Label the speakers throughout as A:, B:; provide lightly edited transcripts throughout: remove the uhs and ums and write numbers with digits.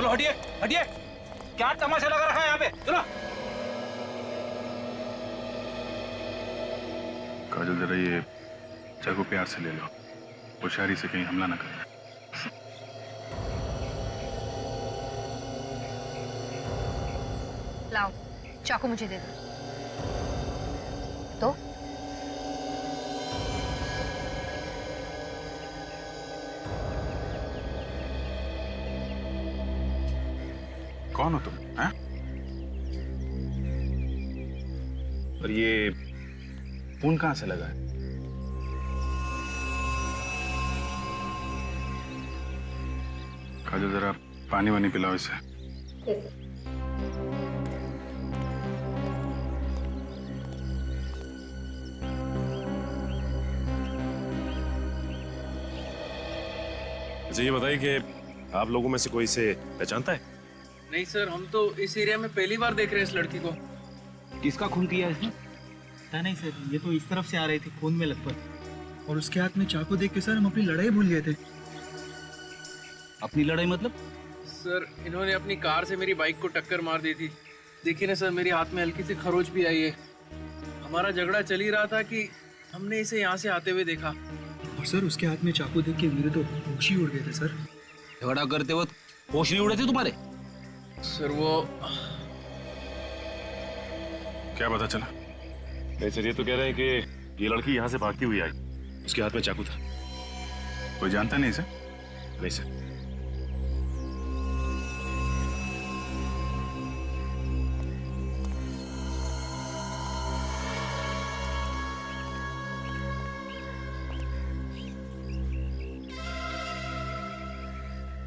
A: चलो हटिए हटिए, क्या तमाशा लगा रखा है यहाँ पे, चलो।
B: काजल जरा ये चाकू प्यार से ले लो, होशियारी से कहीं हमला ना करें।
C: लाओ चाकू मुझे दे दो। तो
B: कौन हो तुम, हैं? और ये खून कहां से लगा है? काजल जरा पानी वानी पिलाओ इसे।
D: मुझे ये बताइए कि आप लोगों में से कोई इसे पहचानता है?
E: नहीं सर, हम तो इस एरिया में पहली बार देख रहे हैं इस लड़की को।
A: किसका खून किया इसने?
F: पता नहीं सर, ये तो इस तरफ से आ रही थी खून में लथपथ, और उसके हाथ में चाकू देख के सर हम अपनी लड़ाई भूल गए थे।
A: अपनी लड़ाई मतलब?
E: सर इन्होंने अपनी कार से मेरी बाइक को टक्कर मार दी थी। देखिए ना सर, मेरे हाथ में हल्की सी खरोच भी आई है। हमारा झगड़ा चल ही रहा था कि हमने इसे यहाँ से आते हुए देखा।
F: और सर उसके हाथ में चाकू देख के मेरे तो होश ही उड़ गए थे सर।
A: झगड़ा करते वक्त होश नहीं उड़े थे तुम्हारे?
E: सर वो
B: क्या पता चला?
D: नहीं सर, ये तो कह रहे हैं कि ये लड़की यहाँ से भागती हुई आई, उसके हाथ में चाकू था।
B: कोई जानता नहीं इसे?
D: नहीं सर।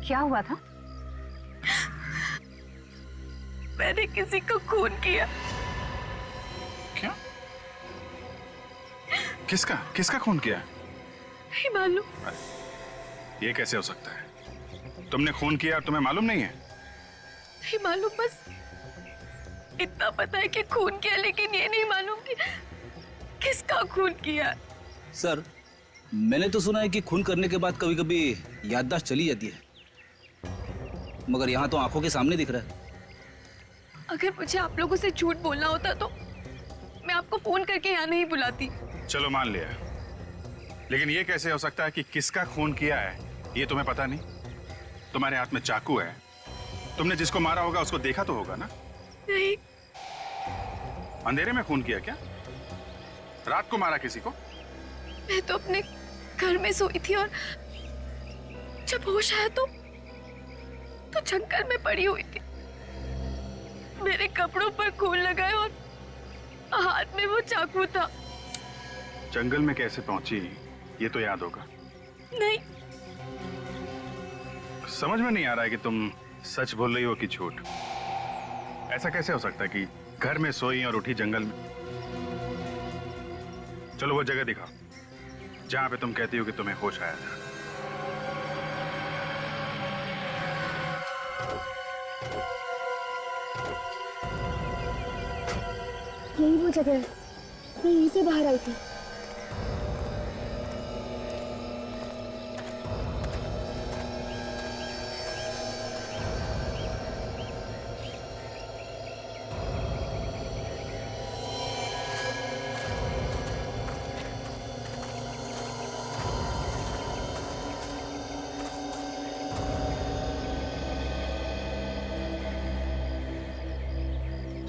C: क्या हुआ था?
G: मैंने किसी को खून किया।
B: क्या? किसका किसका खून किया?
G: नहीं मालूम।
B: ये कैसे हो सकता है? तुमने खून किया और तुम्हें मालूम नहीं है?
G: नहीं मालूम, बस इतना पता है कि खून किया, लेकिन ये नहीं मालूम कि किसका खून किया।
A: सर मैंने तो सुना है कि खून करने के बाद कभी कभी याददाश्त चली जाती है, मगर यहाँ तो आंखों के सामने दिख रहा है।
G: अगर मुझे आप लोगों से झूठ बोलना होता तो मैं आपको फोन करके यहाँ नहीं बुलाती।
B: चलो मान लिया, लेकिन ये कैसे हो सकता है कि किसका खून किया है ये तुम्हें पता नहीं? तुम्हारे हाथ में चाकू है, तुमने जिसको मारा होगा उसको देखा तो होगा ना?
G: नहीं।
B: अंधेरे में खून किया क्या? रात को मारा किसी को?
G: मैं तो अपने घर में सोई थी और जब होश आया तो जंगल में पड़ी हुई थी। मेरे कपड़ों पर खून लगा है और हाथ में वो चाकू था।
B: जंगल में कैसे पहुंची ये तो याद होगा।
G: नहीं।
B: समझ में नहीं आ रहा है कि तुम सच बोल रही हो कि झूठ। ऐसा कैसे हो सकता है कि घर में सोई और उठी जंगल में? चलो वो जगह दिखाओ जहां पे तुम कहती हो कि तुम्हें होश आया था।
H: यही वो जगह है, मैं यहीं से बाहर आई थी।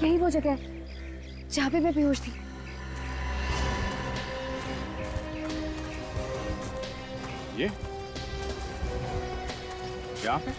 H: यही वो जगह है जहाँ पे मैं बेहोश थी।
B: ये यहाँ पे?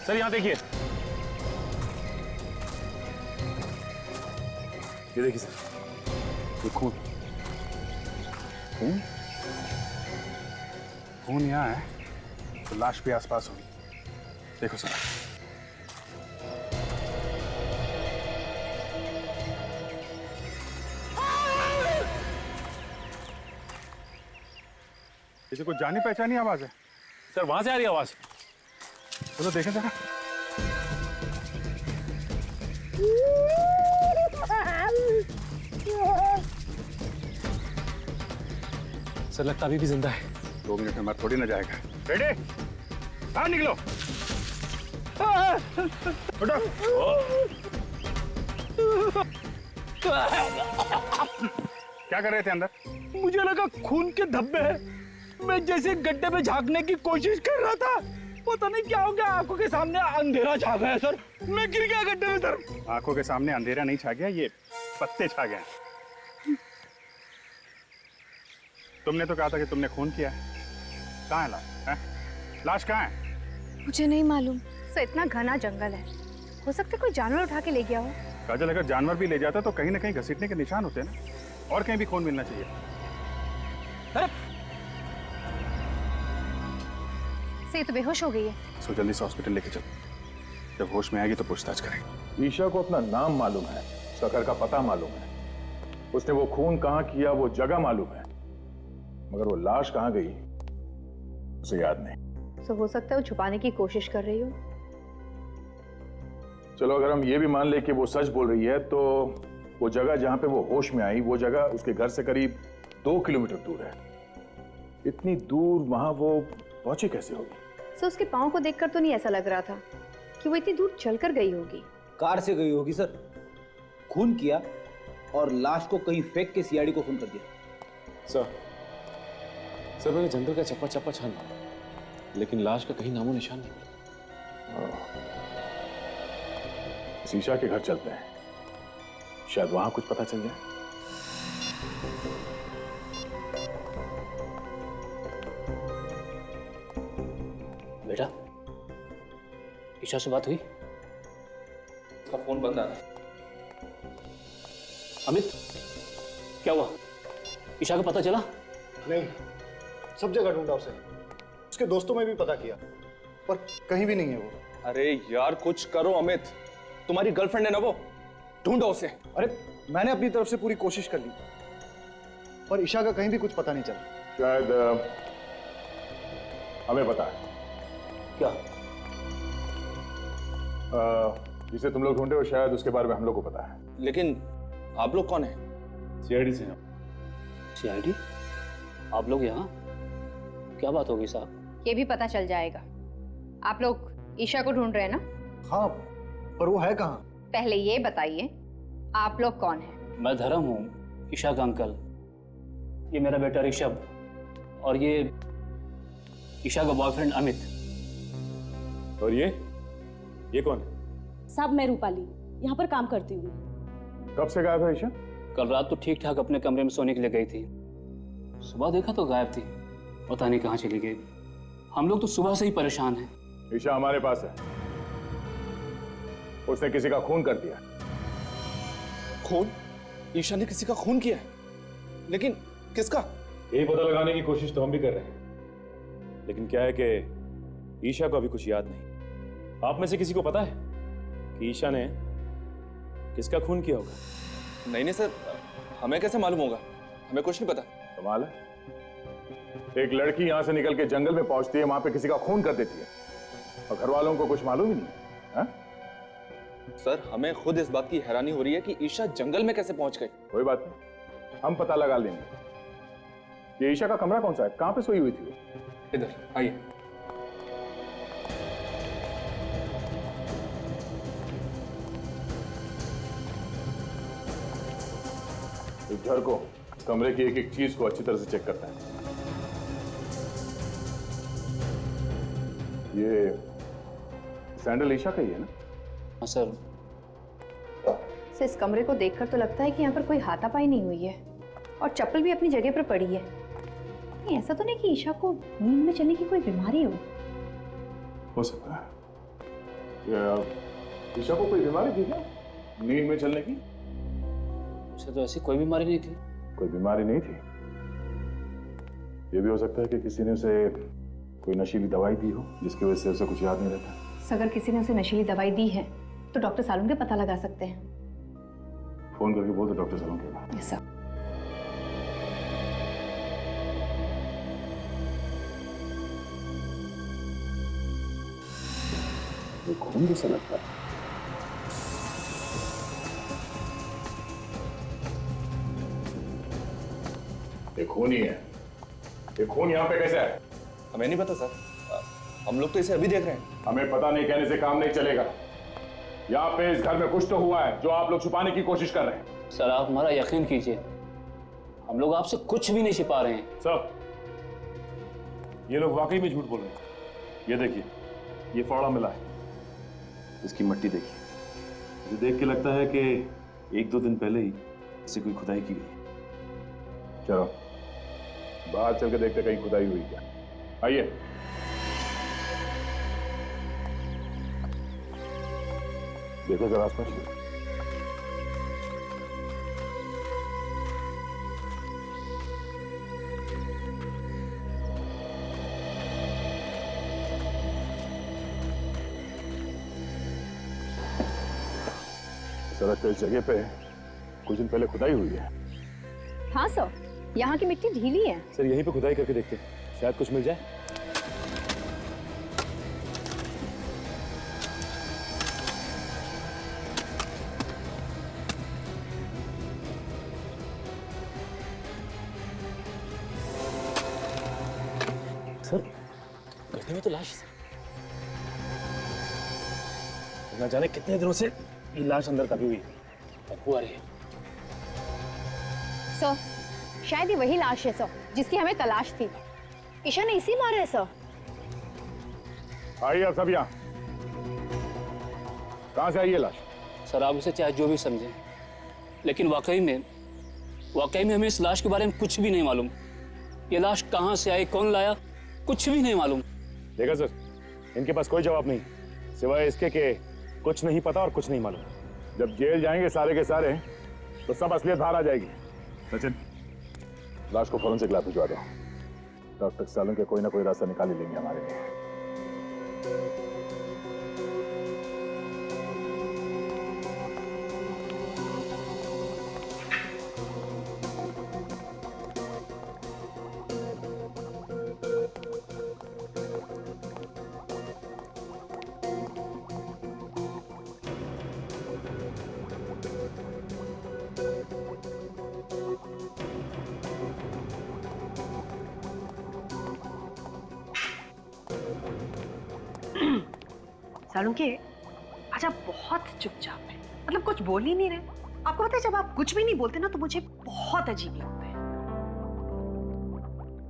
D: सर यहाँ देखिए। ये देखिए सर, ये खून।
B: खून? खून यहाँ है तो लाश भी आसपास होगी। देखो सर। इसे कोई जानी पहचानी आवाज है।
D: सर वहां से आ रही है आवाज।
B: चलो देखें जरा।
D: सर लगता अभी भी जिंदा है।
B: 2 मिनट में मर थोड़ी ना जाएगा। रेडी? बाहर निकलो। उठो। क्या कर रहे थे अंदर?
F: मुझे लगा खून के धब्बे हैं। मैं जैसे गड्ढे में झांकने की कोशिश कर रहा था, पता नहीं क्या हो गया, आंखों के सामने अंधेरा छा गया सर। मैं गिर गया गड्ढे में सर।
B: आंखों के सामने अंधेरा नहीं छा गया, ये पत्ते छा गए। तुमने तो कहा था कि तुमने खून किया है। कहाँ है लाश? लाश कहाँ है?
H: मुझे नहीं मालूम।
C: सर इतना घना जंगल है, हो सकता है कोई जानवर उठा के ले गया हो।
B: काजल, अगर जानवर भी ले जाता तो कहीं ना कहीं घसीटने के निशान होते हैं ना, और कहीं भी खून मिलना चाहिए।
C: से ये तो बेहोश हो गई है।
B: सो जल्दी से हॉस्पिटल लेके चलो। जब होश में आएगी तो पूछताछ करेंगे।
I: ईशा को अपना नाम मालूम है, उसका घर का पता मालूम है, उसने वो खून कहाँ किया वो जगह मालूम है, मगर वो लाश कहाँ गई उसे याद नहीं।
C: सो हो सकता है वो छुपाने की कोशिश कर रही हो।
I: चलो अगर हम ये भी मान ले कि वो सच बोल रही है, तो वो जगह जहां पे वो होश में आई, वो जगह उसके घर से करीब 2 किलोमीटर दूर है। इतनी दूर वहां वो पहुंची कैसे होगी?
C: सो उसके पाँव को देखकर तो नहीं ऐसा लग रहा था कि वो इतनी दूर चलकर गई होगी।
A: कार से गई होगी सर। खून किया और लाश को कहीं फेंक के सीआईडी को फोन कर दिया।
D: सर मैंने जंगल का चप्पा चप्पा छाना, लेकिन लाश का कहीं नामो निशान नहीं मिला।
I: ईशा के घर चलते हैं, शायद वहां कुछ पता चल जाए।
J: बेटा, ईशा से बात हुई?
A: उसका फोन बंद आ रहा है।
J: अमित, क्या हुआ? ईशा का पता चला?
K: नहीं, सब जगह ढूंढा उसे, उसके दोस्तों में भी पता किया, पर कहीं भी नहीं है वो।
L: अरे यार कुछ करो अमित, तुम्हारी गर्लफ्रेंड है ना वो, ढूंढो उसे।
K: अरे मैंने अपनी तरफ से पूरी कोशिश कर ली, पर ईशा का कहीं भी कुछ पता नहीं चला।
I: शायद हमें पता है।
J: क्या?
I: जिसे तुम लोग ढूंढे हो, शायद उसके बारे में हम लोग को पता है।
L: लेकिन आप लोग कौन हैं?
D: सीआईडी से।
J: सीआईडी? आप लोग यहाँ? क्या बात होगी साहब?
C: ये भी पता चल जाएगा। आप लोग ईशा को ढूंढ रहे हैं ना?
K: हाँ, पर वो है कहाँ?
C: पहले ये बताइए, आप लोग कौन हैं?
J: मैं धर्म हूँ, ईशा का अंकल। ये मेरा बेटा ऋषभ, और ये ईशा का बॉयफ्रेंड अमित।
D: और ये कौन है?
H: साहब मैं रूपाली, यहाँ पर काम करती हूँ।
I: कब से गायब है ईशा?
J: कल रात तो ठीक ठाक अपने कमरे में सोने के लिए गई थी, सुबह देखा तो गायब थी, पता नहीं कहाँ चली गई। हम लोग तो सुबह से ही परेशान हैं।
I: ईशा हमारे पास है, उसने किसी का खून कर दिया।
L: खून? ईशा ने किसी का खून किया है? लेकिन किसका?
D: यही पता लगाने की कोशिश तो हम भी कर रहे हैं, लेकिन क्या है कि ईशा को अभी कुछ याद नहीं। आप में से किसी को पता है कि ईशा ने किसका खून किया होगा?
L: नहीं नहीं सर, हमें कैसे मालूम होगा? हमें कुछ नहीं पता।
I: कमाल है, एक लड़की यहां से निकल के जंगल में पहुंचती है, वहां पे किसी का खून कर देती है, और घर वालों को कुछ मालूम ही नहीं है।
L: सर हमें खुद इस बात की हैरानी हो रही है कि ईशा जंगल में कैसे पहुंच गई।
I: कोई बात नहीं, हम पता लगा लेंगे। ये ईशा का कमरा कौन सा है? कहां पे सोई हुई थी वो?
L: इधर आइए।
I: इस घर को, कमरे की एक एक चीज को अच्छी तरह से चेक करता है। ये सैंडल ईशा का ही है ना?
J: हाँ सर।
C: सो इस कमरे को देखकर तो लगता है कि यहाँ पर कोई हाथापाई नहीं हुई है, और चप्पल भी अपनी जगह पर पड़ी है। नहीं, ऐसा तो नहीं कि ईशा को नींद में चलने की कोई बीमारी
I: हो सकता है। ईशा को कोई बीमारी थी क्या नींद में चलने की?
J: उसे तो ऐसी कोई बीमारी नहीं थी।
I: कोई बीमारी नहीं थी? ये भी हो सकता है कि किसी ने उसे कोई नशीली दवाई दी हो जिसकी वजह से उसे कुछ याद नहीं रहता।
C: अगर किसी ने उसे नशीली दवाई दी है तो डॉक्टर सालून के पता लगा सकते हैं।
I: फोन करके बोल दो डॉक्टर सालून के पास।
C: Yes sir.
I: ये खून जैसा लगता है। ये खून ही है। ये खून यहाँ पे कैसे है?
L: हमें नहीं पता सर, हम लोग तो इसे अभी देख रहे हैं।
I: हमें पता नहीं कहने से काम नहीं चलेगा। यहाँ पे इस घर में कुछ तो हुआ है जो आप लोग छुपाने की कोशिश कर रहे हैं।
J: सर आप हमारा यकीन कीजिए, हम लोग आपसे कुछ भी नहीं छिपा रहे हैं।
D: सब ये लोग वाकई में झूठ बोल रहे हैं। ये देखिए, ये फावड़ा मिला है, इसकी मट्टी देखिए। मुझे देख के लगता है कि 1-2 दिन पहले ही इसे कोई खुदाई की गई।
I: चलो बाहर चल के देखते कहीं खुदाई हुई क्या। आइए। देखो जरा आसपास। सड़क पे इस जगह पे कुछ दिन पहले खुदाई हुई है।
C: हाँ सर, यहाँ की मिट्टी ढीली है।
D: सर यहीं पे खुदाई करके देखते हैं, शायद कुछ मिल जाए। सर गड्ढे में तो लाश है। ना जाने कितने दिनों से ये लाश अंदर कभी हुई बदबू आ रही है।
C: सर शायद ये वही लाश है सर जिसकी हमें तलाश थी। ईशा ने इसी मारा है सर।
I: आइए आप सब यहाँ। कहाँ से आई है लाश?
J: सर आप उसे चाहे जो भी समझें, लेकिन वाकई में हमें इस लाश के बारे में कुछ भी नहीं मालूम। ये लाश कहाँ से आई, कौन लाया, कुछ भी नहीं मालूम।
D: देखा सर, इनके पास कोई जवाब नहीं सिवाय इसके कि कुछ नहीं पता और कुछ नहीं मालूम।
I: जब जेल जाएंगे सारे के सारे तो सब असलियत बाहर आ जाएगी। सचिन, लाश को फौरन से लैब भिजवा दो। डॉक्टर सालून के कोई ना कोई रास्ता निकाल ही लेंगे हमारे लिए।
M: सालून के आज आप बहुत चुपचाप हैं, मतलब कुछ बोल ही नहीं रहे। आपको पता है जब आप कुछ भी नहीं बोलते ना तो मुझे बहुत अजीब लगता है।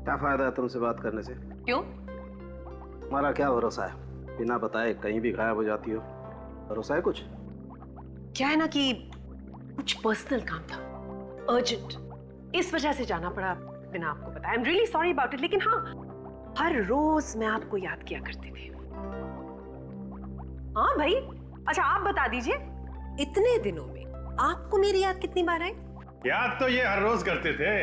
N: क्या फायदा है तुमसे बात करने से?
M: क्यों?
N: हमारा क्या भरोसा है, बिना बताए कहीं भी गायब हो जाती हो। भरोसा है कुछ?
M: क्या है ना कि कुछ पर्सनल काम था, अर्जेंट, इस वजह से जाना पड़ा बिना आपको बताया। I am really sorry about it. लेकिन हाँ, हर रोज मैं आपको याद किया करती थी। हाँ भाई, अच्छा आप बता दीजिए, इतने दिनों में आपको मेरी याद कितनी बार आई?
B: याद तो ये हर रोज करते थे,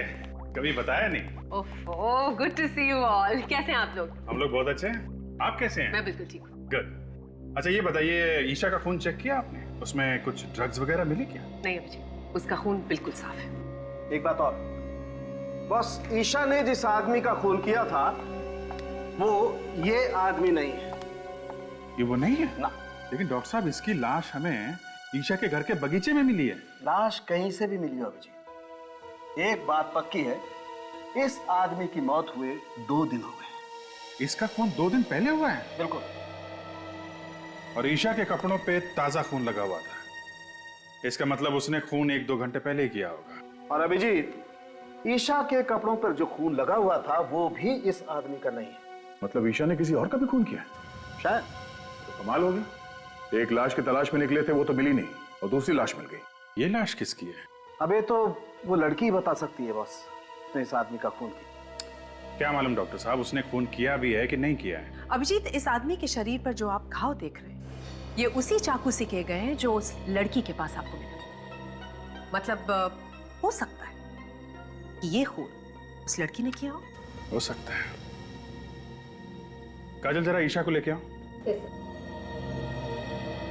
B: कभी बताया नहीं।
M: Oh, good to see you all. कैसे हैं आप लोग?
B: हम लोग बहुत अच्छे हैं, आप कैसे हैं?
M: मैं बिल्कुल ठीक हूँ।
B: गुड। अच्छा ये बताइए, ईशा का खून चेक किया आपने? उसमें कुछ ड्रग्स वगैरह मिली क्या?
M: नहीं अभिजीत, उसका खून बिल्कुल साफ है।
N: एक बात और, बस ईशा ने जिस आदमी का खून किया था वो ये आदमी नहीं है।
B: ये वो नहीं है
N: ना।
B: लेकिन डॉक्टर साहब, इसकी लाश हमें ईशा के घर के बगीचे में मिली है।
N: लाश कहीं से भी मिली हो अभिजीत, एक बात पक्की है, इस आदमी की मौत हुए 2 दिन हो गए।
B: इसका खून 2 दिन पहले हुआ है?
N: बिल्कुल।
B: और ईशा के कपड़ों पे ताजा खून लगा हुआ था। इसका मतलब उसने खून 1-2 घंटे पहले ही किया होगा।
N: और अभिजीत, ईशा के कपड़ों पर जो खून लगा हुआ था वो भी इस आदमी का नहीं है।
I: मतलब ईशा ने किसी और का भी खून किया?
N: शायद।
I: तो कमाल हो गया, एक लाश की तलाश में निकले थे, वो तो मिली नहीं और दूसरी लाश मिल गई।
B: ये लाश किसकी है?
N: अबे तो वो लड़की ही बता सकती है बॉस, उसने इस आदमी का खून किया।
B: क्या मालूम डॉक्टर साहब, उसने खून किया भी है कि नहीं किया है?
M: अभिजीत, इस आदमी के शरीर पर जो आप घाव देख रहे हैं, ये उसी चाकू से किए गए हैं जो उस लड़की के पास आपको मिला। मतलब हो सकता है कि ये खून उस लड़की ने किया
B: हो सकता है। काजल जरा ईशा को लेके आओ।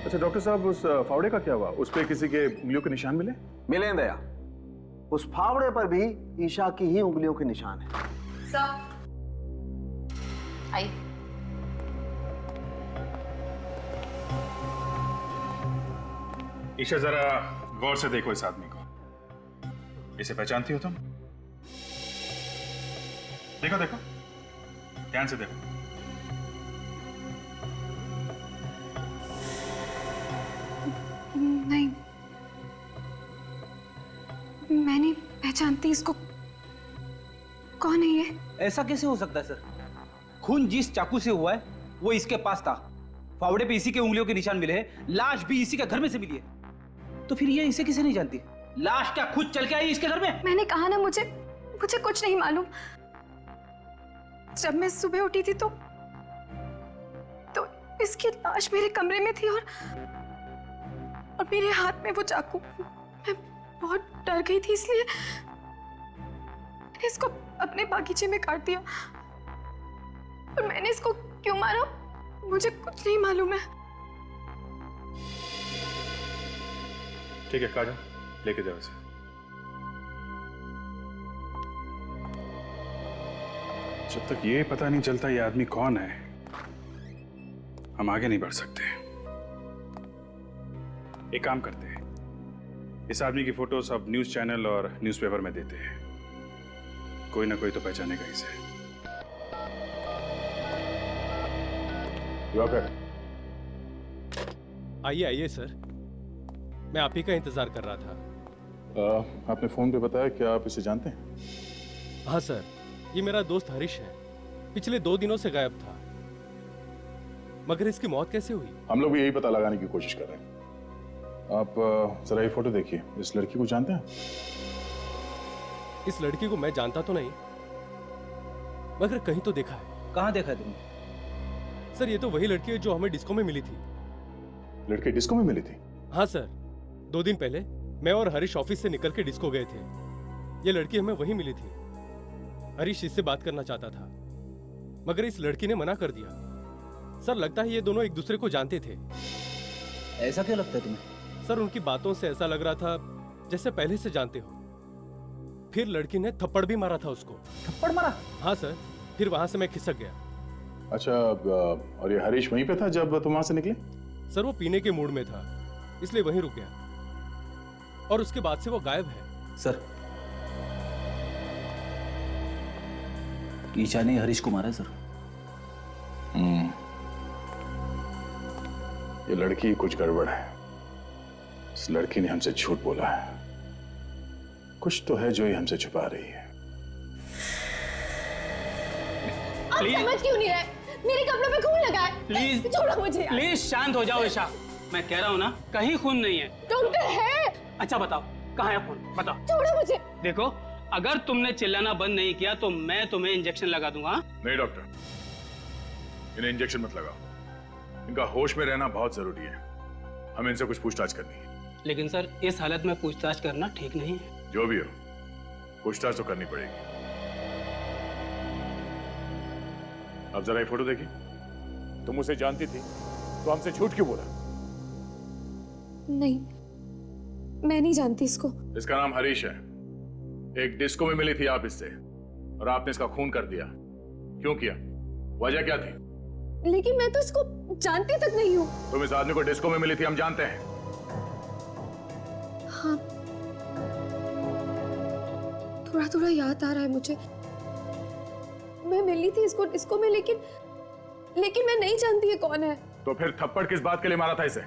B: अच्छा डॉक्टर साहब, उस फावड़े का क्या हुआ? उस पे किसी के उंगलियों के निशान मिले?
N: मिले दया, उस फावड़े पर भी ईशा की ही उंगलियों के निशान है।
C: सर आइए।
B: ईशा जरा गौर से देखो इस आदमी को। इसे पहचानती हो तुम? देखो देखो, ध्यान से देखो।
H: नहीं, मैं नहीं पहचानती इसको। कौन है ये?
A: ऐसा कैसे हो सकता है सर? खून जिस चाकू से हुआ है वो इसके पास था, फावड़े पे इसी के उंगलियों के निशान मिले हैं, लाश भी इसी के घर में से मिली है। तो फिर ये इसे किसे नहीं जानती? लाश क्या खुद चल के आई इसके घर में?
H: मैंने कहा ना, मुझे कुछ नहीं मालूम। जब मैं सुबह उठी थी तो इसकी लाश मेरे कमरे में थी और मेरे हाथ में वो चाकू। मैं बहुत डर गई थी, इसलिए मैंने इसको अपने बागीचे में काट दिया। और मैंने इसको क्यों मारा मुझे कुछ नहीं मालूम है।
B: ठीक है काजल, लेके जाओ इसे। जब तक ये पता नहीं चलता ये आदमी कौन है, हम आगे नहीं बढ़ सकते। एक काम करते हैं, इस आदमी की फोटो सब न्यूज चैनल और न्यूज़पेपर में देते हैं, कोई ना कोई तो पहचानेगा इसे।
O: आइए आइए सर, मैं आप ही का इंतजार कर रहा था।
I: आपने फोन पे बताया, क्या आप इसे जानते हैं?
O: हाँ सर, ये मेरा दोस्त हरीश है, पिछले 2 दिनों से गायब था। मगर इसकी मौत कैसे हुई?
I: हम लोग भी यही पता लगाने की कोशिश कर रहे हैं। आप जरा ये फोटो देखिए, इस लड़की को जानते हैं?
O: इस लड़की को मैं जानता तो नहीं, मगर कहीं तो देखा है।
A: कहाँ देखा है तुमने?
O: सर ये तो वही लड़की है जो हमें डिस्को में मिली थी।
I: लड़की डिस्को में मिली थी?
O: हाँ सर, 2 दिन पहले मैं और हरीश ऑफिस से निकल के डिस्को गए थे। ये लड़की हमें वहीं मिली थी। हरीश इससे बात करना चाहता था, मगर इस लड़की ने मना कर दिया। सर लगता है ये दोनों एक दूसरे को जानते थे।
A: ऐसा क्यों लगता है तुम्हें?
O: सर उनकी बातों से ऐसा लग रहा था जैसे पहले से जानते हो। फिर लड़की ने थप्पड़ भी मारा था उसको।
A: थप्पड़ मारा?
O: हाँ सर, फिर वहां से मैं खिसक गया।
I: अच्छा, और ये हरीश वहीं पे था जब तुम वहां से निकले?
O: सर वो पीने के मूड में था, इसलिए वहीं रुक गया, और उसके बाद से वो गायब है।
A: सर ईशा ने हरीश को मारा है सर।
I: ये लड़की कुछ गड़बड़ है। इस लड़की ने हमसे झूठ बोला है। कुछ तो है जो ये हमसे छुपा रही है।
H: आप समझ क्यों नहीं रहे? मेरे कपड़ों पे खून लगा है।
J: प्लीज
H: छोड़ो मुझे यार।
J: प्लीज शांत हो जाओ ईशा, मैं कह रहा हूँ ना, कहीं खून नहीं है।
H: डॉक्टर है।
J: अच्छा बताओ कहाँ है खून, बताओ।
H: छोड़ो मुझे।
J: देखो अगर तुमने चिल्लाना बंद नहीं किया तो मैं तुम्हें इंजेक्शन लगा दूंगा।
I: नहीं डॉक्टर, इन्हें इंजेक्शन मत लगाओ। इनका होश में रहना बहुत जरूरी है। हमें इनसे कुछ पूछताछ करनी है।
J: लेकिन सर इस हालत में पूछताछ करना ठीक नहीं है।
I: जो भी हो, पूछताछ तो करनी पड़ेगी। अब जरा ये फोटो देखिए। तुम उसे जानती थी तो हमसे झूठ क्यों बोला?
H: नहीं, मैं नहीं जानती इसको।
I: इसका नाम हरीश है। एक डिस्को में मिली थी आप इससे, और आपने इसका खून कर दिया। क्यों किया? वजह क्या थी?
H: लेकिन मैं तो इसको जानती तक नहीं हूँ।
I: तुम इस आदमी को डिस्को में मिली थी, हम जानते हैं।
H: हाँ, थोड़ा थोड़ा याद आ रहा है मुझे। मैं मिली थी इसको डिस्को में, लेकिन मैं नहीं जानती ये कौन है।
I: तो फिर थप्पड़ किस बात के लिए मारा था इसे?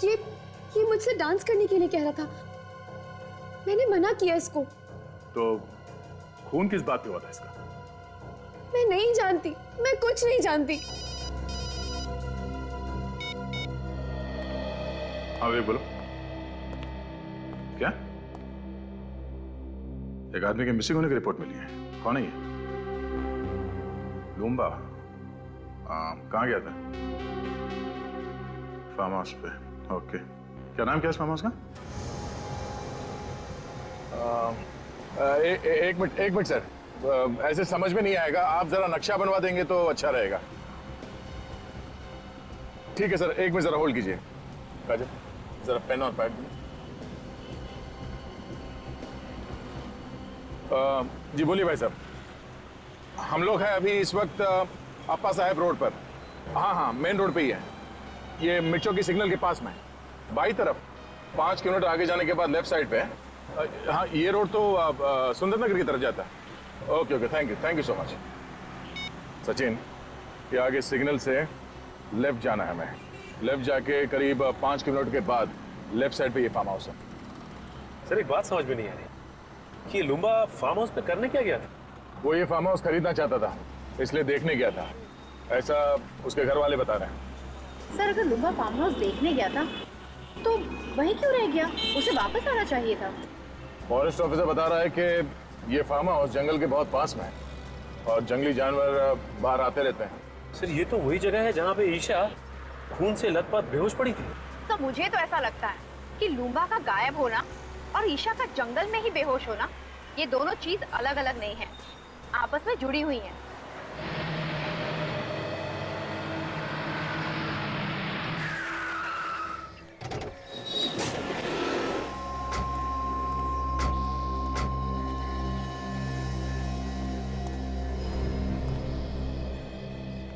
H: ये मुझसे डांस करने के लिए कह रहा था। मैंने मना किया इसको।
I: तो खून किस बात पे हुआ था इसका?
H: मैं नहीं जानती, मैं कुछ नहीं जानती।
I: हाँ वे बोलो, क्या? एक आदमी के मिसिंग होने की रिपोर्ट मिली है। कौन है ये? लूम्बा? कहाँ गया था? फार्म हाउस पे। ओके, क्या नाम क्या है इस फार्म हाउस का? एक मिनट सर, ऐसे समझ में नहीं आएगा, आप जरा नक्शा बनवा देंगे तो अच्छा रहेगा। ठीक है सर, एक मिनट जरा होल्ड कीजिए। काजल जरा पेन और पैड दीजिए। जी बोलिए भाई साहब। हम लोग हैं अभी इस वक्त अप्पा साहब रोड पर। हाँ, मेन रोड पे ही है, ये मिर्चों की सिग्नल के पास में, बाई तरफ 5 किलोमीटर आगे जाने के बाद लेफ्ट साइड पे है। हाँ, ये रोड तो सुंदरनगर की तरफ जाता है। Okay, thank you so much. Sachin, ये आगे सिग्नल से लेफ्ट जाना है हमें। लेफ्ट जाके करीब 5 किलोमीटर के बाद लेफ्ट साइड पे ये फार्म हाउस है।
D: सर एक बात समझ में नहीं आ रही कि ये लुम्बा फार्म हाउस पे करने क्या गया था?
I: वो ये फार्म हाउस खरीदना चाहता था, इसलिए देखने गया था, ऐसा उसके घर वाले बता रहे हैं।
C: सर अगर लुम्बा फार्म हाउस देखने गया था तो वहीं क्यों रह गया? उसे वापस आना चाहिए था।
I: फॉरेस्ट ऑफिसर बता रहा है कि ये फार्म हाउस जंगल के बहुत पास में है और जंगली जानवर बाहर आते रहते हैं।
D: सर ये तो वही जगह है जहाँ पे ईशा खून से लथपथ बेहोश पड़ी थी।
C: तो मुझे तो ऐसा लगता है कि लुम्बा का गायब होना और ईशा का जंगल में ही बेहोश होना, ये दोनों चीज अलग अलग नहीं है, आपस में जुड़ी हुई हैं।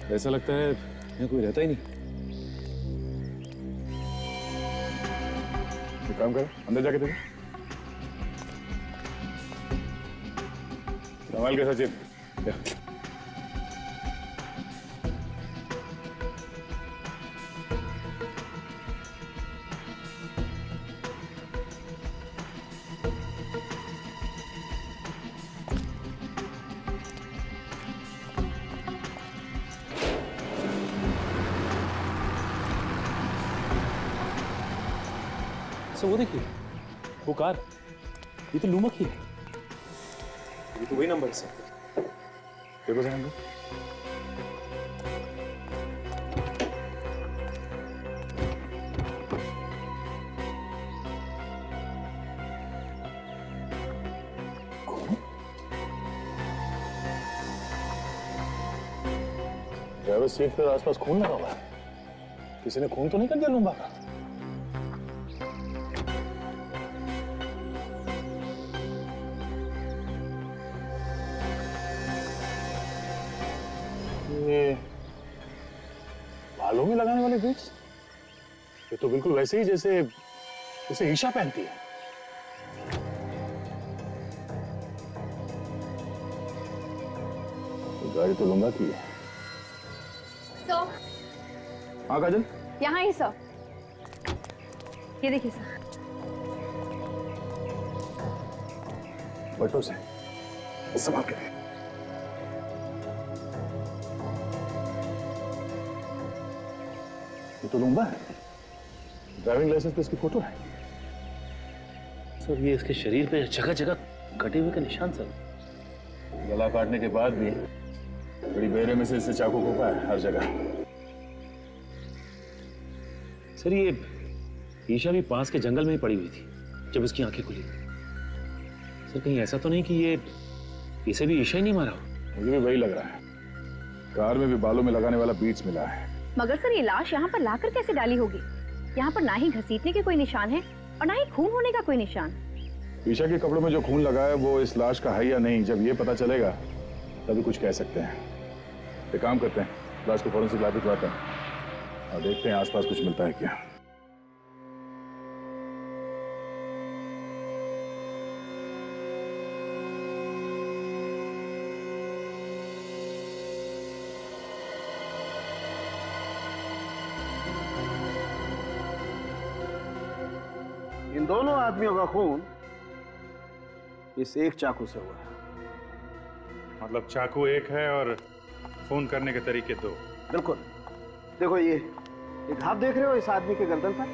D: ऐसा लगता है यहाँ कोई रहता ही नहीं।
I: एक काम करो, अंदर जाके देखो। संभाल के सचिन।
D: सर वो देखिए, वो कार, ये तो लुम्बा की है। ये तो वही नंबर है सर।
I: देखो सर अंदर। ड्राइवर सीट पर आसपास खून लगा हुआ है, किसी ने खून तो नहीं कर दिया लुम्बा का? ये बालों में लगाने वाले बीट्स, ये तो बिल्कुल वैसे ही जैसे ईशा पहनती है। तो गाड़ी तो लुम्बा की है।
C: तो
I: हाँ काजल,
C: यहाँ ही सर, ये देखिए सर।
I: बटों से संभाल के। ये तो लुम्बा है, ड्राइविंग लाइसेंस पे इसकी फोटो है।
D: सर ये इसके शरीर पे जगह जगह कटे हुए का निशान सर।
I: गला काटने के बाद भी बड़ी बेरहमी से इससे चाकू को पाया हर जगह।
D: सर ये ईशा भी पास के जंगल में ही पड़ी हुई थी जब इसकी आंखें खुली। सर कहीं ऐसा तो नहीं कि ये इसे भी ईशा ही नहीं मारा हो?
I: मुझे भी वही लग रहा है, कार में भी बालों में लगाने वाला बीट्स मिला है।
C: मगर सर ये लाश यहाँ पर लाकर कैसे डाली होगी? यहाँ पर ना ही घसीटने के कोई निशान है और ना ही खून होने का कोई निशान।
I: ईशा के कपड़ों में जो खून लगा है वो इस लाश का है या नहीं, जब ये पता चलेगा तभी कुछ कह सकते हैं। एक काम करते हैं, लाश को फॉरेंसिक लैब भिजवाते हैं और देखते हैं आसपास कुछ मिलता है क्या।
N: इन दोनों आदमियों का खून इस एक चाकू से हुआ है।
B: मतलब चाकू एक है और खून करने के तरीके दो।
N: बिल्कुल। देखो ये एक हाथ देख रहे हो इस आदमी के गर्दन पर?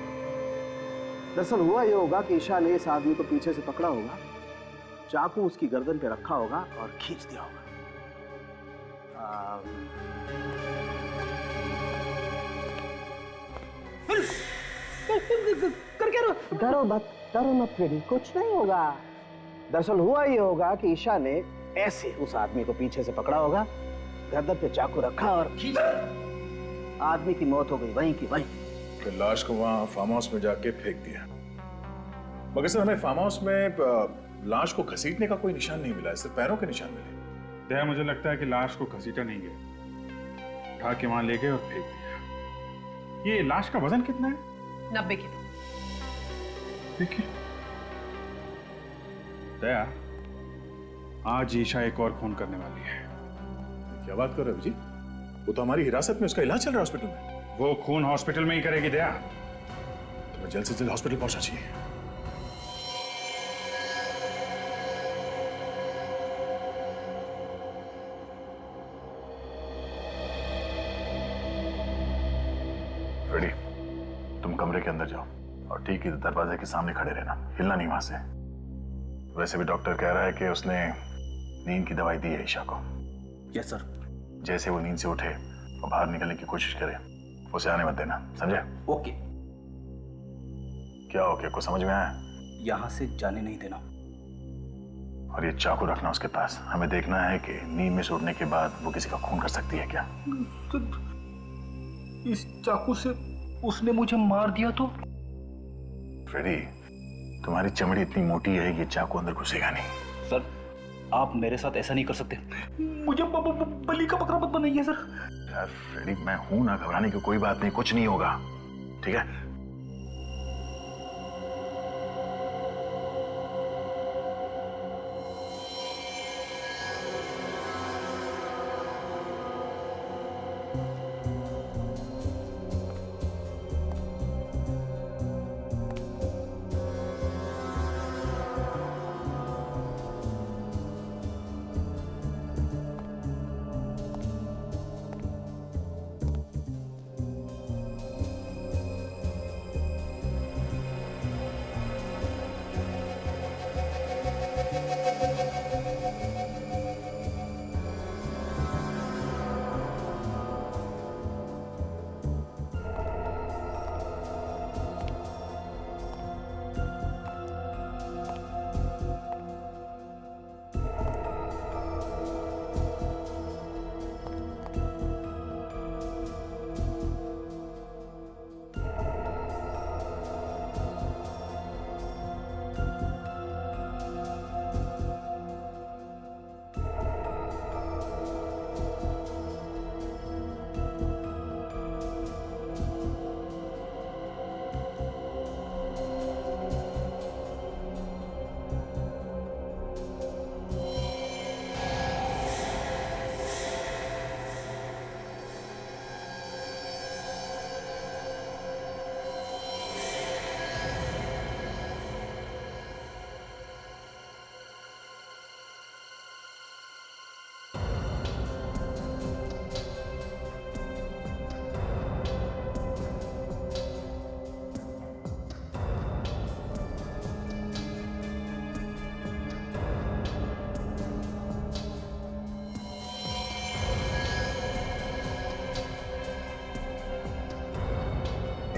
N: दरअसल हुआ ये होगा कि ईशा ने इस आदमी को पीछे से पकड़ा होगा, चाकू उसकी गर्दन पे रखा होगा और खींच दिया होगा।
F: कर क्या रहो?
N: डरो मत फ्रेडी, कुछ नहीं होगा। दरअसल हुआ ये होगा कि ईशा ने ऐसे उस आदमी को पीछे से पकड़ा होगा, गर्दन पे चाकू रखा और आदमी की मौत हो गई वहीं की वहीं।
I: फिर लाश को वहां फार्म हाउस में जाके फेंक दिया। मगर सर हमें फार्म हाउस में लाश को घसीटने का कोई निशान नहीं मिला है, सिर्फ पैरों के निशान मिले।
B: दया, मुझे लगता है कि लाश को घसीटा नहीं गया, उठा के वहां ले गए और फेंक दिया। ये लाश का वजन कितना है?
M: 90 किलो।
B: देखिए दया, आज ईशा एक और खून करने वाली है।
I: क्या बात कर रहे हो जी? वो तो हमारी हिरासत में, उसका इलाज चल रहा है हॉस्पिटल में।
B: वो खून हॉस्पिटल में ही करेगी दया।
I: तुम्हें जल्द से जल्द हॉस्पिटल पहुंचना चाहिए। फ्रेडी, तुम कमरे के अंदर जाओ और ठीक इधर दरवाजे के सामने खड़े रहना, हिलना नहीं वहां से। वैसे भी डॉक्टर कह रहा है कि उसने नींद की दवाई दी है ईशा को।
A: Yes sir.
I: जैसे वो नींद से उठे और बाहर निकलने की कोशिश करे, उसे आने मत देना, समझे?
A: ओके।
I: क्या ओके? को समझ में आया?
A: यहां से जाने नहीं देना।
I: और ये चाकू रखना उसके पास। हमें देखना है कि नींद में से उठने के बाद वो किसी का खून कर सकती है क्या।
A: इस चाकू से उसने मुझे मार दिया तो?
I: फ्रेडी, तुम्हारी चमड़ी इतनी मोटी है कि चाकू अंदर घुसेगा नहीं।
A: सर, आप मेरे साथ ऐसा नहीं कर सकते। मुझे बलि का बकरा मत बनाइए सर।
I: यार फ्रेडी, मैं हूं ना, घबराने की कोई बात नहीं, कुछ नहीं होगा, ठीक है?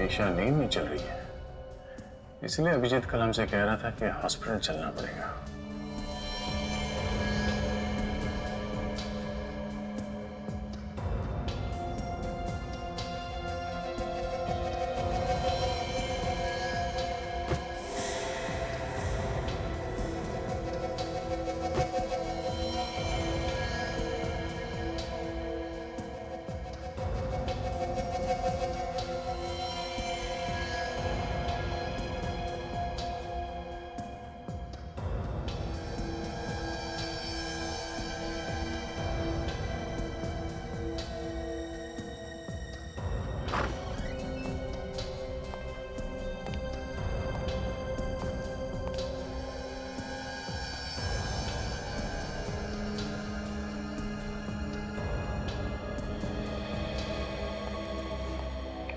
I: ईशा नींद में चल रही है, इसलिए अभिजीत कल हमसे कह रहा था कि हॉस्पिटल चलना पड़ेगा।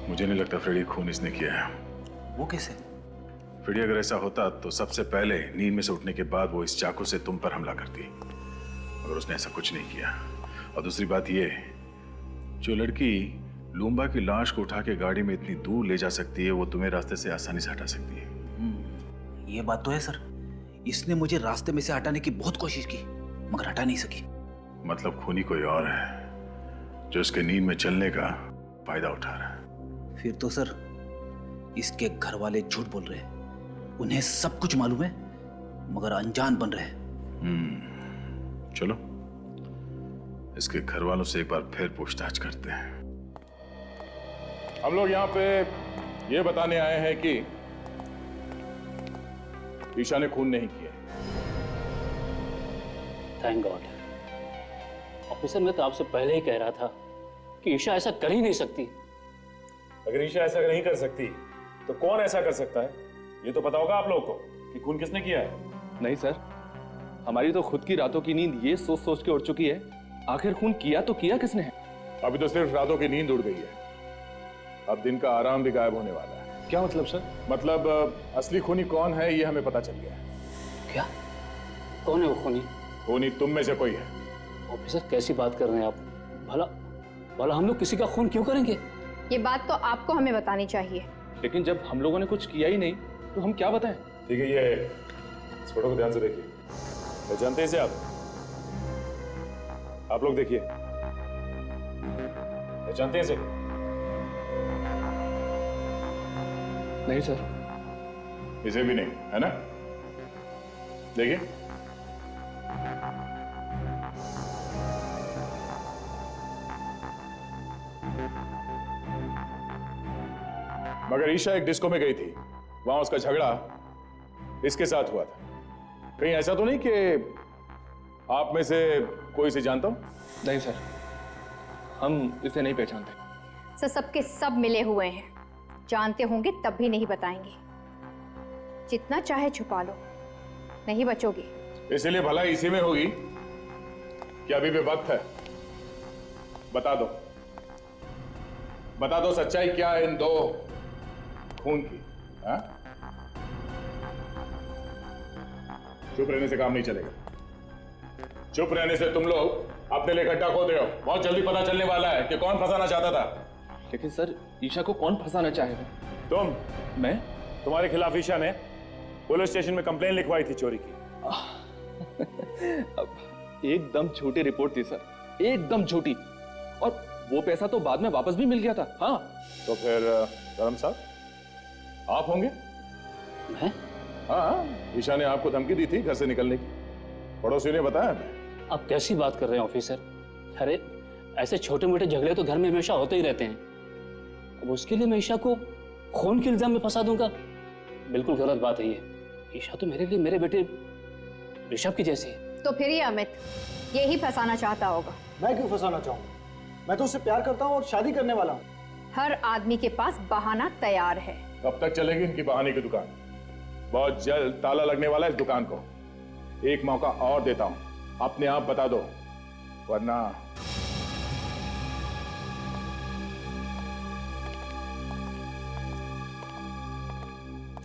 I: मुझे नहीं लगता फ्रेडी खून इसने किया है।
A: वो कैसे?
I: फ्रेडी, अगर ऐसा होता तो सबसे पहले नींद में से उठने के बाद वो इस चाकू से तुम पर हमला करती, मगर उसने ऐसा कुछ नहीं किया। और दूसरी बात ये, जो लड़की लूम्बा की लाश को उठा के गाड़ी में इतनी दूर ले जा सकती है, वो तुम्हें रास्ते से आसानी से हटा सकती है।
A: ये बात तो है सर। इसने मुझे रास्ते में से हटाने की बहुत कोशिश की, मगर हटा नहीं सकी।
I: मतलब खूनी कोई और है जो उसके नींद में चलने का फायदा उठा रहा है।
A: फिर तो सर इसके घर वाले झूठ बोल रहे हैं, उन्हें सब कुछ मालूम है मगर अनजान बन रहे हैं।
I: चलो इसके घर वालों से एक बार फिर पूछताछ करते हैं। हम लोग यहाँ पे ये बताने आए हैं कि ईशा ने खून नहीं किया।
J: Thank God. ऑफिसर, मैं तो आपसे पहले ही कह रहा था कि ईशा ऐसा कर ही नहीं सकती।
D: अगर ईशा ऐसा नहीं कर सकती तो कौन ऐसा कर सकता है? ये तो पता होगा आप लोगों को कि खून किसने किया है।
L: नहीं सर, हमारी तो खुद की रातों की नींद ये सोच सोच के उड़ चुकी है, आखिर खून किया तो किया किसने है?
I: अभी तो सिर्फ रातों की नींद उड़ गई है, अब दिन का आराम भी गायब होने वाला है।
L: क्या मतलब सर?
I: मतलब असली खूनी कौन है ये हमें पता चल गया है।
J: क्या? कौन है वो खूनी?
I: खूनी तुम में से कोई है।
J: ऑफिसर, कैसी बात कर रहे हैं आप? भला भला हम लोग किसी का खून क्यों करेंगे?
C: ये बात तो आपको हमें बतानी चाहिए।
L: लेकिन जब हम लोगों ने कुछ किया ही नहीं तो हम क्या बताएं?
D: ठीक है, ये इस फोटो को ध्यान से देखिए। पहचानते हैं इसे आप लोग देखिए, पहचानते हैं इसे?
L: नहीं सर।
I: इसे भी नहीं, है ना? देखिए, मगर ईशा एक डिस्को में गई थी, वहां उसका झगड़ा इसके साथ हुआ था। कहीं ऐसा तो नहीं कि आप में से कोई इसे जानता हो?
L: नहीं सर, हम इसे नहीं पहचानते।
C: सर सबके सब मिले हुए हैं, जानते होंगे तब भी नहीं बताएंगे। जितना चाहे छुपा लो, नहीं बचोगे।
I: इसलिए भलाई इसी में होगी कि अभी भी वक्त है। बता दो, बता दो सच्चाई क्या है इन दो खून की। हाँ? चुप रहने से काम नहीं चलेगा। चुप रहने से तुम लोग अपने लिए गड्ढा खोद रहे हो। बहुत जल्दी पता चलने वाला है कि कौन फंसाना चाहता था।
L: लेकिन सर, ईशा को कौन फंसाना चाहेगा?
I: तुम।
L: मैं?
D: तुम्हारे खिलाफ ईशा ने पुलिस स्टेशन में कंप्लेन लिखवाई थी चोरी की।
L: एकदम झूठी रिपोर्ट थी सर, एकदम झूठी। और वो पैसा तो बाद में वापस भी मिल गया था। हाँ।
I: तो फिर धर्म साहब आप होंगे?
J: मैं?
I: हाँ, ईशा ने आपको धमकी दी थी घर से निकलने की, पड़ोसियों ने बताया हमें।
J: आप कैसी बात कर रहे हैं ऑफिसर? अरे ऐसे छोटे मोटे झगड़े तो घर में हमेशा होते ही रहते हैं। अब उसके लिए मैं ईशा को खून के इल्जाम में फंसा दूंगा? बिल्कुल गलत बात है ये। ईशा तो मेरे लिए मेरे बेटे ऋषभ की जैसी है।
C: तो फिर ये अमित यही फंसाना चाहता होगा।
K: मैं क्यों फंसाना चाहूंगा? मैं तो उससे प्यार करता हूँ और शादी करने वाला हूँ।
C: हर आदमी के पास बहाना तैयार है।
I: कब तक चलेगी इनकी बहाने की दुकान? बहुत जल्द ताला लगने वाला है इस दुकान को। एक मौका और देता हूं, अपने आप बता दो, वरना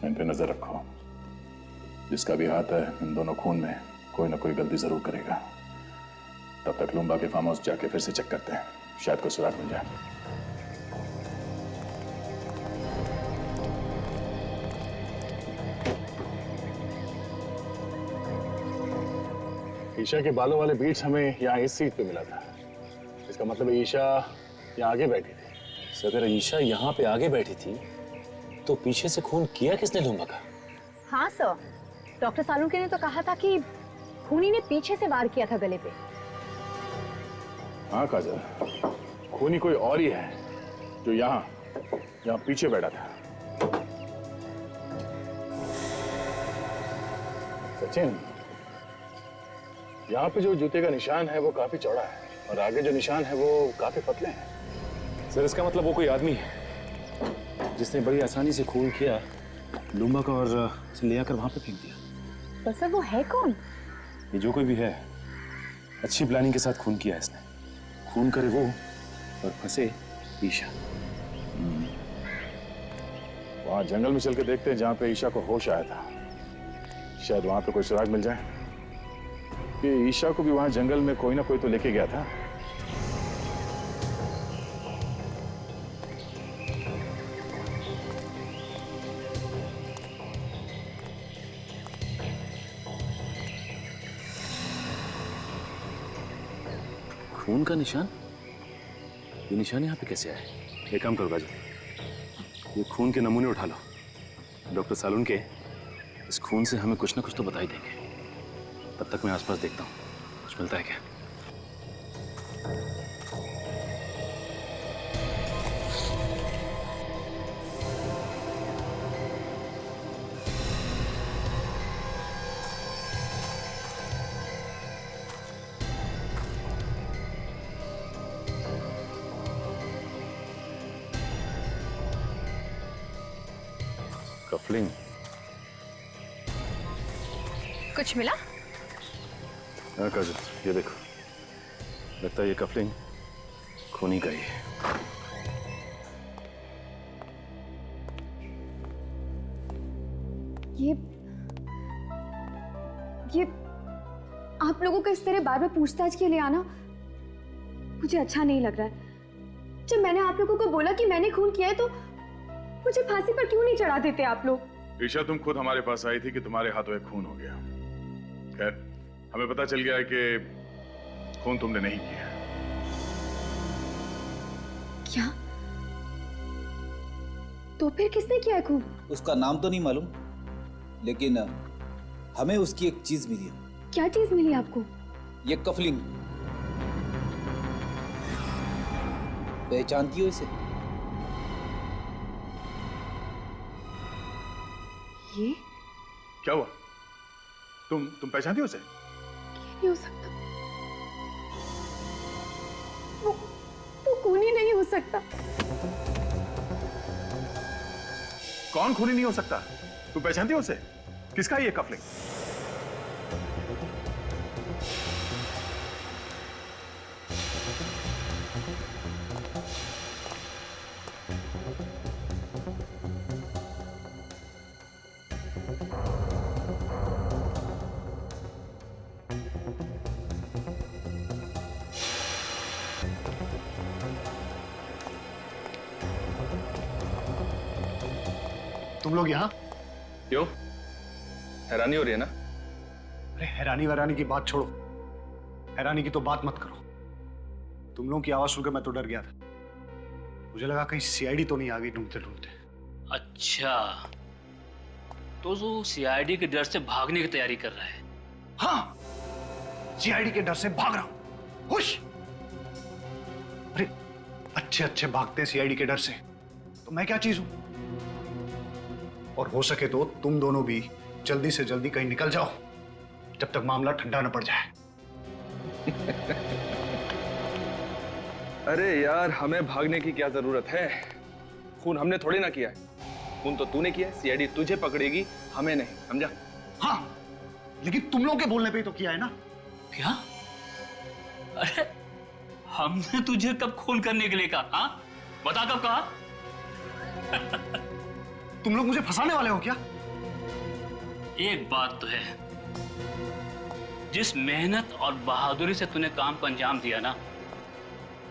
I: इन पे नजर रखो। जिसका भी हाथ है इन दोनों खून में, कोई ना कोई गलती जरूर करेगा। तब तक लुम्बा के फार्म हाउस जाके फिर से चेक करते हैं, शायद कोई सुराग मिल जाए।
K: ईशा के बालों वाले बीट्स हमें यहाँ इस सीट पे मिला था। इसका मतलब है ईशा यहाँ आगे बैठी थी।
P: सर अगर ईशा यहाँ पे आगे बैठी थी तो पीछे से खून किया किसने लुम्बा का?
C: हाँ सर, डॉक्टर सालुंके ने तो कहा था कि खूनी ने पीछे से वार किया था गले पे।
I: हाँ काजल, खूनी कोई और ही है जो यहाँ पीछे बैठा था। सचिन, यहाँ पे जो जूते का निशान है वो काफी चौड़ा है और आगे जो निशान है वो काफी पतले हैं।
D: सर इसका मतलब वो कोई आदमी है
P: जिसने बड़ी आसानी से खून किया लुम्बा का और उसे ले आकर वहां पे फेंक दिया।
C: पर सर वो है कौन?
D: ये जो कोई भी है, अच्छी प्लानिंग के साथ खून किया है इसने। खून करे वो और फंसे ईशा।
I: वहां जंगल में चल के देखते हैं जहां पे ईशा को होश आया था, शायद वहां पे कोई सुराग मिल जाए। कि ईशा को भी वहां जंगल में कोई ना कोई तो लेके गया था।
P: खून का निशान? ये निशान यहाँ पे कैसे आए? एक काम करो काजल, ये खून के नमूने उठा लो। डॉक्टर सालून के इस खून से हमें कुछ ना कुछ तो बता ही देंगे। तब तक मैं आसपास देखता हूँ, कुछ मिलता है क्या। कफलिंग।
C: कुछ मिला?
P: हाँ काजल, ये देखो, लगता है ये कफलिंग खूनी का ही है।
H: ये आप लोगों का इस तरह बार बार पूछताछ के लिए आना मुझे अच्छा नहीं लग रहा है। जब मैंने आप लोगों को बोला कि मैंने खून किया है तो मुझे फांसी पर क्यों नहीं चढ़ा देते आप लोग?
I: ईशा, तुम खुद हमारे पास आई थी कि तुम्हारे हाथों एक खून हो गया। खैर, हमें पता चल गया है कि खून तुमने नहीं किया।
H: क्या? तो फिर किसने किया है खून?
A: उसका नाम तो नहीं मालूम, लेकिन हमें उसकी एक चीज मिली है।
H: क्या चीज मिली आपको?
A: ये कफलिंग। पहचानती हो इसे?
H: ये
I: क्या हुआ? तुम पहचानती हो उसे?
H: नहीं हो सकता। वो खूनी नहीं हो सकता।
I: कौन खूनी नहीं हो सकता? तुम पहचानती हो उसे? किसका है ये कफलिंग?
K: तुम लोग यहाँ?
L: क्यों? हैरानी हो रही है ना?
K: अरे हैरानी वैरानी की बात छोड़ो, हैरानी की तो बात मत करो। तुम लोगों की आवाज सुनकर मैं तो डर गया था। मुझे लगा कहीं सीआईडी तो नहीं आ गई ढूंढते ढूंढते।
J: अच्छा, तो जो सीआईडी के डर से भागने की तैयारी कर रहा है?
K: हाँ, सीआईडी के डर से भाग रहा हूं। खुश? अरे अच्छे अच्छे भागते हैं सीआईडी के डर से, तो मैं क्या चीज हूं? और हो सके तो तुम दोनों भी जल्दी से जल्दी कहीं निकल जाओ, जब तक मामला ठंडा न पड़ जाए।
L: अरे यार, हमें भागने की क्या जरूरत है? खून हमने थोड़ी ना किया है। खून तो तूने किया है। सीआईडी तुझे पकड़ेगी, हमें नहीं, समझा?
K: हाँ, लेकिन तुम लोगों के बोलने पे ही तो किया है ना।
J: क्या? अरे हमने तुझे कब खून करने के लिए कहा? हाँ, बता कब कहा?
K: तुम लोग मुझे फंसाने वाले हो क्या?
J: एक बात तो है, जिस मेहनत और बहादुरी से तूने काम को अंजाम दिया ना,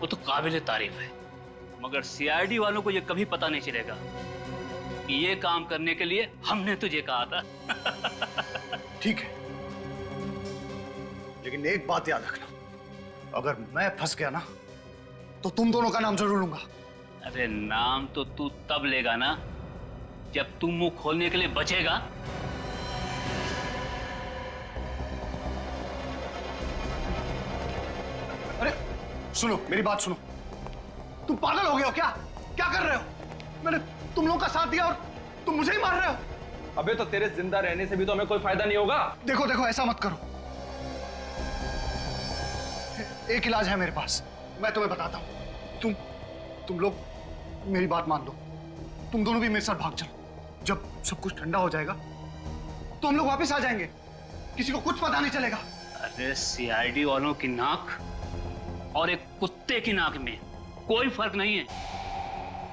J: वो तो काबिल तारीफ है। मगर सीआईडी वालों को ये कभी पता नहीं चलेगा कि ये काम करने के लिए हमने तुझे कहा था।
K: ठीक है, लेकिन एक बात याद रखना, अगर मैं फंस गया ना तो तुम दोनों का नाम जरूर लूंगा।
J: अरे नाम तो तू तब लेगा ना जब तू मुंह खोलने के लिए बचेगा।
K: अरे सुनो, मेरी बात सुनो। तुम पागल हो गए हो क्या? क्या कर रहे हो? मैंने तुम लोगों का साथ दिया और तुम मुझे ही मार रहे हो।
L: अबे तो तेरे जिंदा रहने से भी तो हमें कोई फायदा नहीं होगा।
K: देखो देखो, ऐसा मत करो। एक इलाज है मेरे पास, मैं तुम्हें बताता हूं। तुम लोग मेरी बात मान लो, तुम दोनों भी मेरे साथ भाग चलो। जब सब कुछ ठंडा हो जाएगा तो हम लोग वापस आ जाएंगे, किसी को कुछ पता नहीं चलेगा।
J: अरे सीआईडी वालों की नाक और एक कुत्ते की नाक में कोई फर्क नहीं है।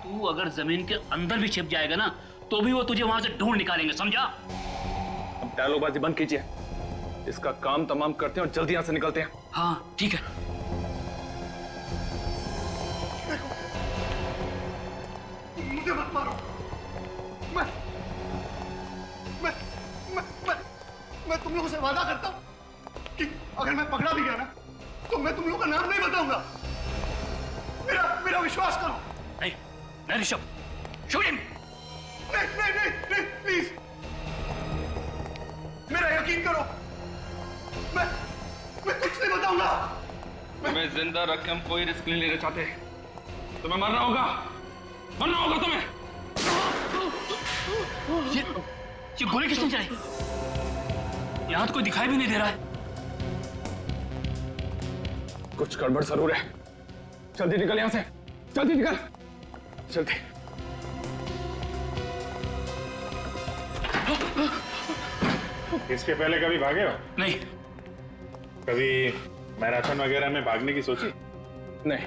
J: तू अगर जमीन के अंदर भी छिप जाएगा ना, तो भी वो तुझे वहां से ढूंढ निकालेंगे, समझा?
L: अब डायलॉगबाजी बंद कीजिए, इसका काम तमाम करते हैं और जल्दी यहां से निकलते हैं।
J: हाँ ठीक है।
K: मुझे मत मारो। मैं तुम लोगों से वादा करता हूं कि अगर मैं पकड़ा भी गया ना तो मैं तुम लोगों का नाम नहीं बताऊंगा। मेरा विश्वास करो।
J: नहीं ऋषभ, शूट हिम।
K: नहीं, प्लीज मेरा यकीन करो। मैं कुछ नहीं बताऊंगा।
L: तुम्हें जिंदा रख के हम कोई रिस्क नहीं लेना चाहते। तुम्हें मरना होगा तुम्हें।
J: ये गोली किसने चलाई? यहाँ तो कोई दिखाई भी नहीं दे रहा है।
L: कुछ गड़बड़ जरूर है। जल्दी निकल यहाँ से, जल्दी निकल, जल्दी।
B: इसके पहले कभी भागे हो?
J: नहीं।
B: कभी मैराथन वगैरह में भागने की सोची?
L: नहीं।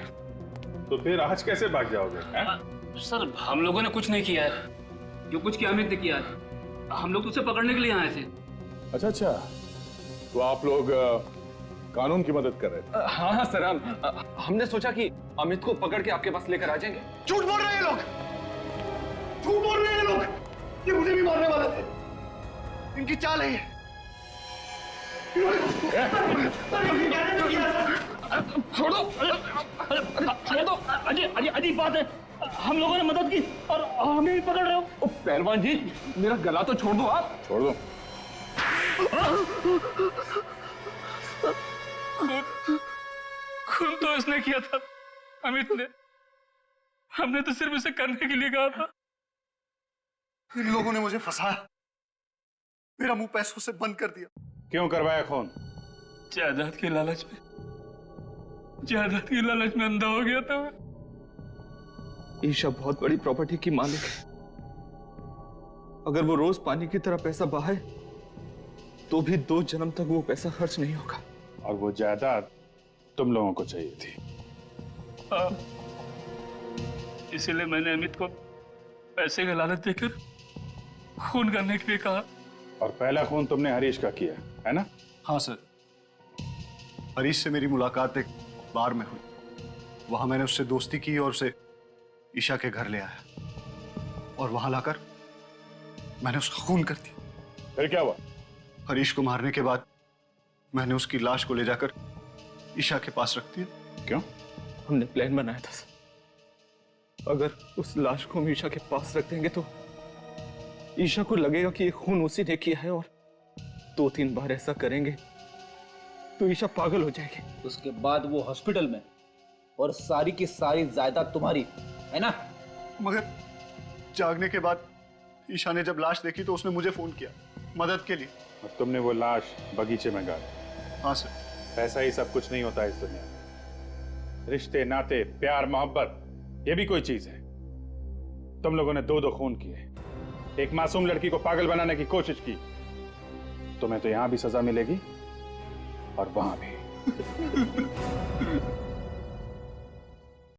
B: तो फिर आज कैसे भाग जाओगे?
J: सर हम लोगों ने कुछ नहीं किया है। जो कुछ किया अमित ने किया है। हम लोग तो उसे पकड़ने के लिए आए थे।
I: अच्छा, तो आप लोग कानून की मदद कर रहे थे?
L: हाँ सर, हमने सोचा कि अमित को पकड़ के आपके पास लेकर आ जाएंगे।
K: झूठ बोल रहे हैं लोग, झूठ बोल रहे हैं लोग। ये मुझे भी मारने वाले थे। इनकी चाल है ये।
J: छोड़ दो। अजीब बात है। हम लोगों ने मदद की और हमें भी पकड़ रहे हो।
L: पहलवान जी, मेरा गला तो छोड़ दो आप।
I: छोड़ दो।
J: खून तो इसने किया था, अमित ने। हमने तो सिर्फ इसे करने के लिए कहा था।
K: इन लोगों ने मुझे फंसाया, मेरा मुंह पैसों से बंद कर दिया।
B: क्यों करवाया खून?
J: जायदाद की लालच में अंधा हो गया था मैं।
L: ईशा बहुत बड़ी प्रॉपर्टी की मालिक है। अगर वो रोज पानी की तरह पैसा बहाए तो भी 2 जन्म तक वो पैसा खर्च नहीं होगा।
B: और वो जायदाद तुम लोगों को चाहिए थी।
J: इसीलिए मैंने अमित को पैसे का लालच देकर खून करने के लिए कहा।
B: और पहला खून तुमने हरीश का किया है ना?
K: हाँ सर, हरीश से मेरी मुलाकात एक बार में हुई। वहां मैंने उससे दोस्ती की और उसे ईशा के घर ले आया और वहां लाकर मैंने उसका खून कर दिया।
I: फिर क्या हुआ?
K: हरीश को मारने के बाद मैंने उसकी लाश को ले जाकर ईशा के पास रख दिया।
B: क्यों?
L: हमने प्लान बनाया था सर। अगर उस लाश को हम ईशा के पास रख देंगे तो ईशा को लगेगा कि ये खून उसी ने किया है, और 2-3 बार ऐसा करेंगे तो ईशा पागल हो जाएगी।
A: उसके बाद वो हॉस्पिटल में और सारी की सारी जायदाद तुम्हारी है ना?
K: मगर जागने के बाद ईशा ने जब लाश देखी तो उसने मुझे फोन किया मदद के लिए।
B: और तुमने वो लाश बगीचे में गाड़ी?
K: हाँ सर।
B: ऐसा ही सब कुछ नहीं होता इस दुनिया में। रिश्ते, नाते, प्यार, मोहब्बत, ये भी कोई चीज है। तुम लोगों ने 2 खून किए, एक मासूम लड़की को पागल बनाने की कोशिश की। तुम्हें तो यहां भी सजा मिलेगी और वहां भी।